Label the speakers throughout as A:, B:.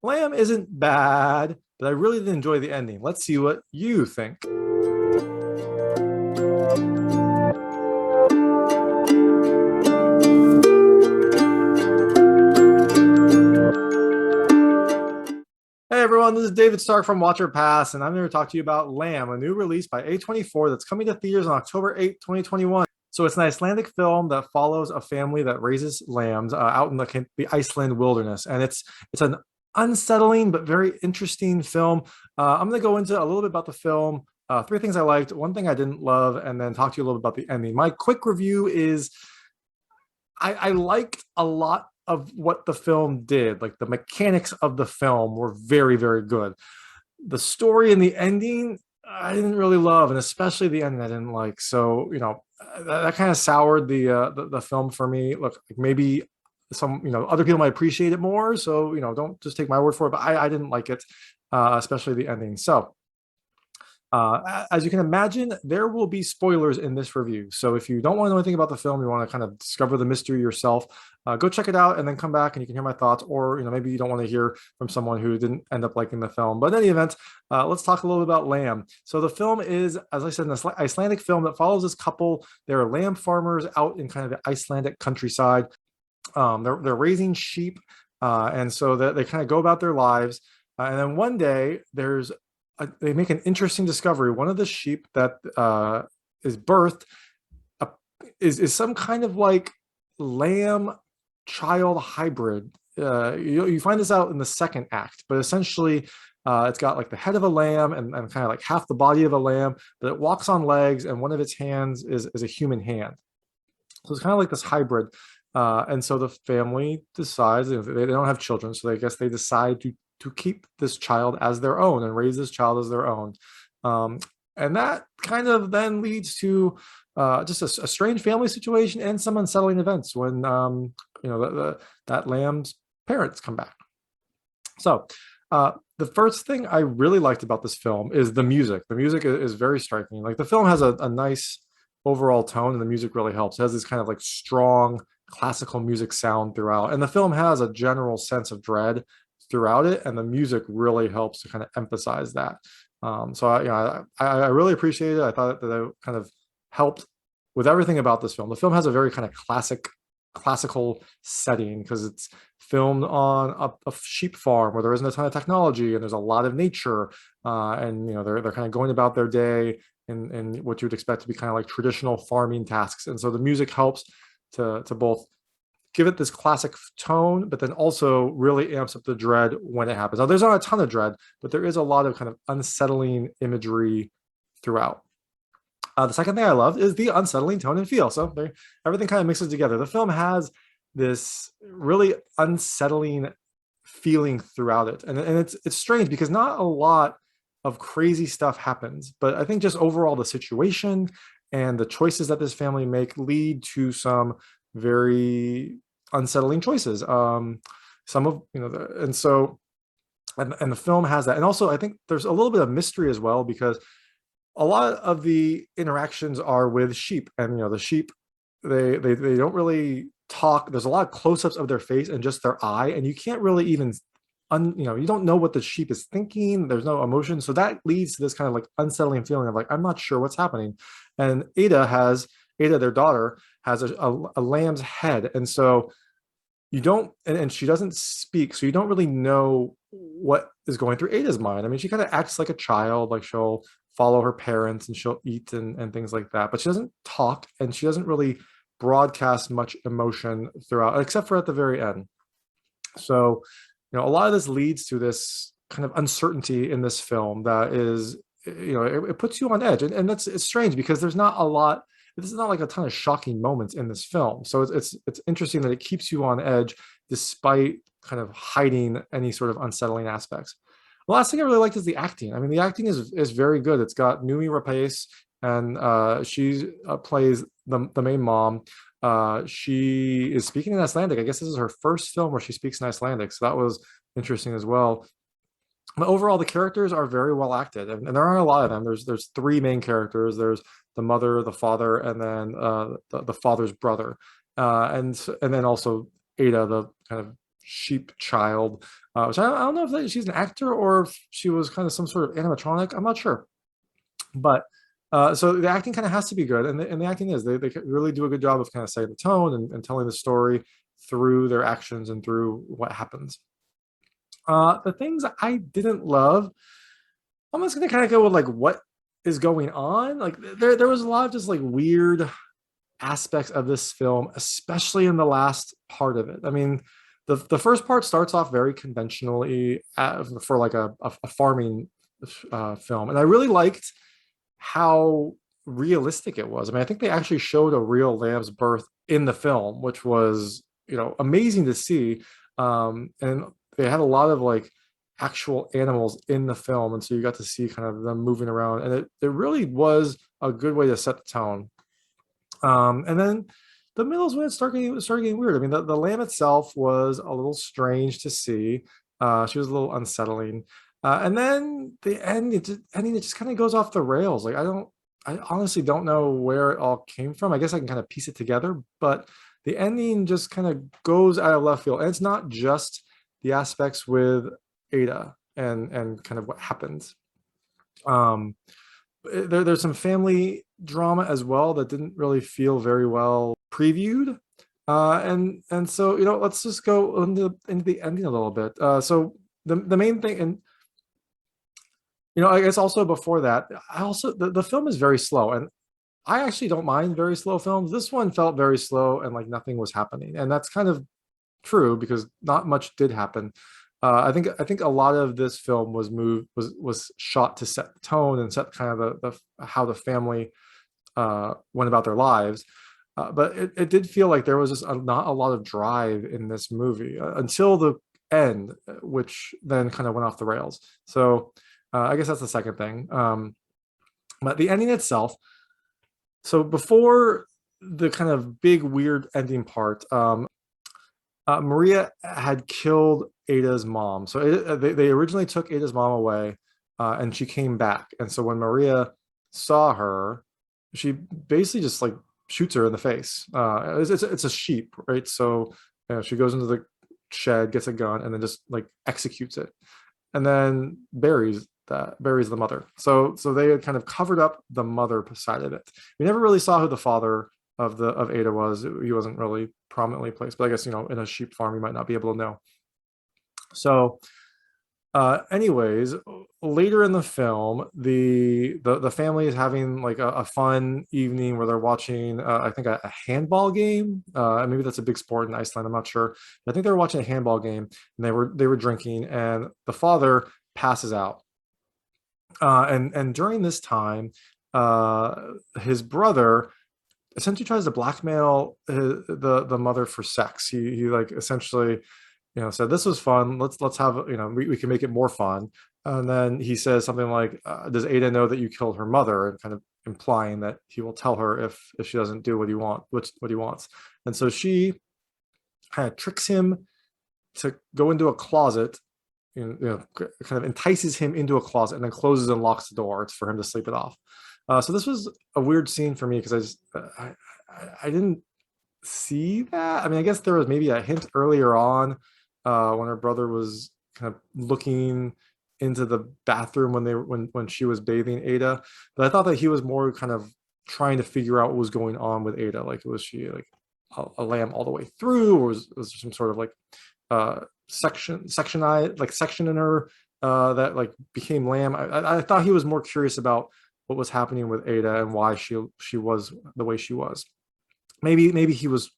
A: Lamb isn't bad, but I really did enjoy the ending. Let's see what you think. Hey everyone, this is David Stark from Watcher Pass, and I'm here to talk to you about Lamb, a new release by A24 that's coming to theaters on October 8th, 2021. So it's an Icelandic film that follows a family that raises lambs out in the Iceland wilderness, and it's an unsettling but very interesting film. I'm going to go into a little bit about the film, three things I liked, one thing I didn't love, and then talk to you a little bit about the ending. My quick review is I liked a lot of what the film did. Like the mechanics of the film were very, very good. The story and the ending, I didn't really love, and especially the ending I didn't like. So, that kind of soured the film for me. Look, maybe some, other people might appreciate it more. So, don't just take my word for it, but I didn't like it, especially the ending. So, as you can imagine, there will be spoilers in this review. So if you don't want to know anything about the film, you want to kind of discover the mystery yourself, go check it out and then come back and you can hear my thoughts. Or maybe you don't want to hear from someone who didn't end up liking the film. But in any event, let's talk a little bit about Lamb. So the film is, as I said, an Icelandic film that follows this couple. They're lamb farmers out in kind of the Icelandic countryside. They're raising sheep, and so they kind of go about their lives. And then one day they make an interesting discovery. One of the sheep that is birthed is some kind of like lamb child hybrid. You find this out in the second act, but essentially it's got like the head of a lamb and kind of like half the body of a lamb, but it walks on legs and one of its hands is a human hand. So it's kind of like this hybrid. And so the family decides, they don't have children, so I guess they decide to keep this child as their own and raise this child as their own. And that kind of then leads to just a strange family situation and some unsettling events when that lamb's parents come back. So the first thing I really liked about this film is the music. The music is very striking. Like the film has a nice overall tone and the music really helps. It has this kind of like strong classical music sound throughout. And the film has a general sense of dread throughout it, and the music really helps to kind of emphasize that. So I really appreciate it. I thought that it kind of helped with everything about this film. The film has a very kind of classical setting because it's filmed on a sheep farm where there isn't a ton of technology and there's a lot of nature, and they're kind of going about their day in what you would expect to be kind of like traditional farming tasks. And so the music helps to both give it this classic tone, but then also really amps up the dread when it happens. Now, there's not a ton of dread, but there is a lot of kind of unsettling imagery throughout. The second thing I loved is the unsettling tone and feel. So everything kind of mixes together. The film has this really unsettling feeling throughout it. And it's strange because not a lot of crazy stuff happens, but I think just overall the situation and the choices that this family make lead to some very unsettling choices. Some of and so and the film has that. And also I think there's a little bit of mystery as well, because a lot of the interactions are with sheep, and the sheep, they don't really talk. There's a lot of close-ups of their face and just their eye, and you can't really even you don't know what the sheep is thinking. There's no emotion, so that leads to this kind of like unsettling feeling of like, I'm not sure what's happening. And Ada, their daughter, has a lamb's head, and so you don't, and she doesn't speak, so you don't really know what is going through Ada's mind. I mean, she kind of acts like a child, like she'll follow her parents and she'll eat and things like that, but she doesn't talk and she doesn't really broadcast much emotion throughout, except for at the very end. So a lot of this leads to this kind of uncertainty in this film that is, it puts you on edge, and it's strange because there's not a lot. This is not like a ton of shocking moments in this film, so it's interesting that it keeps you on edge despite kind of hiding any sort of unsettling aspects. The last thing I really liked is the acting. I mean, the acting is very good. It's got Noomi Rapace, and she plays the main mom. She is speaking in Icelandic. I guess this is her first film where she speaks in Icelandic, so that was interesting as well. But overall, the characters are very well acted, and there aren't a lot of them. There's three main characters. There's the mother, the father, and then the father's brother, and then also Ada, the kind of sheep child, which I don't know if she's an actor or if she was kind of some sort of animatronic. I'm not sure, but so the acting kind of has to be good, and the acting is they really do a good job of kind of setting the tone and telling the story through their actions and through what happens. The things I didn't love, I'm just gonna kind of go with like what is going on. Like there was a lot of just like weird aspects of this film, especially in the last part of it. I mean, the first part starts off very conventionally for like a farming film, and I really liked how realistic it was. I mean, I think they actually showed a real lamb's birth in the film, which was, amazing to see. And they had a lot of like actual animals in the film, and so you got to see kind of them moving around, and it really was a good way to set the tone. And then the middle is when it started getting weird. I mean, the lamb itself was a little strange to see. She was a little unsettling. And then the end, it just kind of goes off the rails. Like I honestly don't know where it all came from. I guess I can kind of piece it together, but the ending just kind of goes out of left field. And it's not just the aspects with Ada and kind of what happens. There's some family drama as well that didn't really feel very well previewed. And so, let's just go into the ending a little bit. So the main thing, and I guess also before that, the film is very slow, and I actually don't mind very slow films. This one felt very slow and like nothing was happening, and that's kind of true because not much did happen. I think a lot of this film was shot to set the tone and set kind of the how the family went about their lives. But it did feel like there was just not a lot of drive in this movie until the end, which then kind of went off the rails. So I guess that's the second thing. But the ending itself. So before the kind of big weird ending part, Maria had killed Ada's mom. So they originally took Ada's mom away, and she came back. And so when Maria saw her, she basically just like shoots her in the face. It's a sheep, right? So she goes into the shed, gets a gun, and then just like executes it, and then buries the mother. So they had kind of covered up the mother side of it. We never really saw who the father of Ada was. He wasn't really prominently placed, but I guess in a sheep farm you might not be able to know. So anyways, later in the film, the family is having like a fun evening where they're watching I think a handball game. Maybe that's a big sport in Iceland, I'm not sure. But I think they were watching a handball game, and they were drinking, and the father passes out. And during this time, his brother essentially tries to blackmail the mother for sex. He like essentially, said, this was fun. Let's have, we can make it more fun. And then he says something like, does Ada know that you killed her mother? And kind of implying that he will tell her if she doesn't do what he wants. And so she kind of tricks him to go into a closet, kind of entices him into a closet and then closes and locks the door. It's for him to sleep it off. So this was a weird scene for me because I didn't see that. I mean, I guess there was maybe a hint earlier on when her brother was kind of looking into the bathroom when she was bathing Ada, but I thought that he was more kind of trying to figure out what was going on with Ada. Like, was she like a lamb all the way through, or was there some sort of like section in her that like became lamb? I thought he was more curious about what was happening with Ada and why she was the way she was. Maybe he was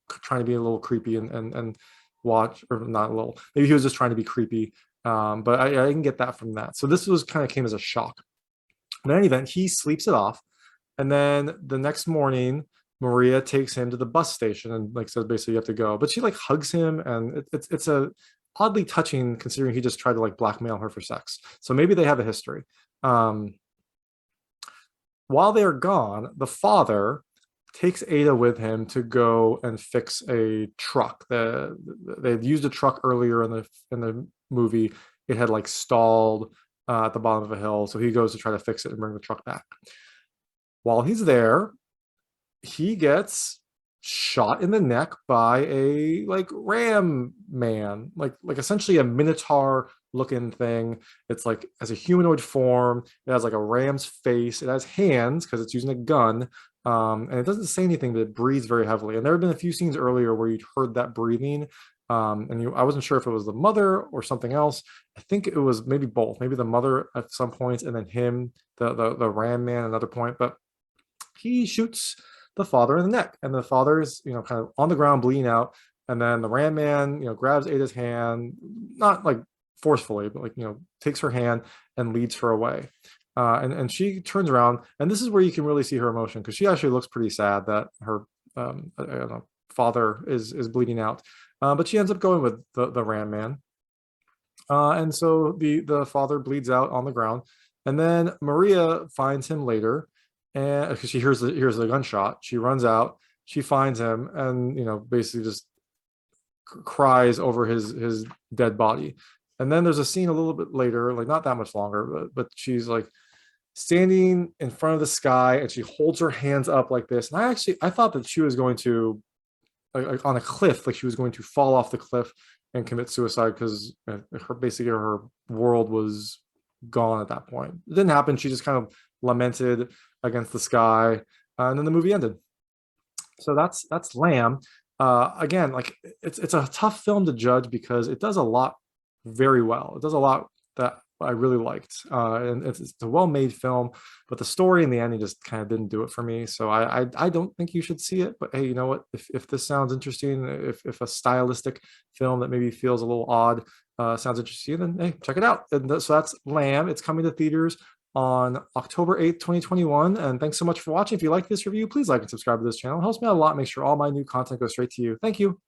A: trying to be a little creepy and watch, or not a little. Maybe he was just trying to be creepy. But I didn't get that from that. So this was kind of came as a shock. In any event, he sleeps it off, and then the next morning, Maria takes him to the bus station and like says basically you have to go. But she like hugs him, and it's a oddly touching considering he just tried to like blackmail her for sex. So maybe they have a history. While they're gone, the father takes Ada with him to go and fix a truck. They'd used a truck earlier in the movie. It had like stalled at the bottom of a hill, so he goes to try to fix it and bring the truck back. While he's there, he gets shot in the neck by a like ram man, like essentially a minotaur looking thing. It's like as a humanoid form. It has like a ram's face. It has hands because it's using a gun. And it doesn't say anything, but it breathes very heavily. And there have been a few scenes earlier where you'd heard that breathing. I wasn't sure if it was the mother or something else. I think it was maybe both, maybe the mother at some points, and then him, the ram man, at another point. But he shoots the father in the neck, and the father is, kind of on the ground bleeding out. And then the ram man, grabs Ada's hand, not like forcefully, but like, takes her hand and leads her away. And she turns around, and this is where you can really see her emotion, because she actually looks pretty sad that her I don't know, father is bleeding out. But she ends up going with the ram man. And so the father bleeds out on the ground, and then Maria finds him later, and because she hears the gunshot, she runs out, she finds him, and basically just cries over his dead body. And then there's a scene a little bit later, like not that much longer, but she's like standing in front of the sky, and she holds her hands up like this. And I thought that she was going to like on a cliff, like she was going to fall off the cliff and commit suicide, because her world was gone at that point. It didn't happen. She just kind of lamented against the sky, and then the movie ended. So that's Lamb. Again, like it's a tough film to judge because it does a lot very well. It does a lot that I really liked, and it's a well-made film, but the story in the ending just kind of didn't do it for me. So I don't think you should see it. But hey, you know what? If this sounds interesting, if a stylistic film that maybe feels a little odd sounds interesting, then hey, check it out. And so that's Lamb. It's coming to theaters on October 8th, 2021. And thanks so much for watching. If you like this review, please like and subscribe to this channel. It helps me out a lot. Make sure all my new content goes straight to you. Thank you.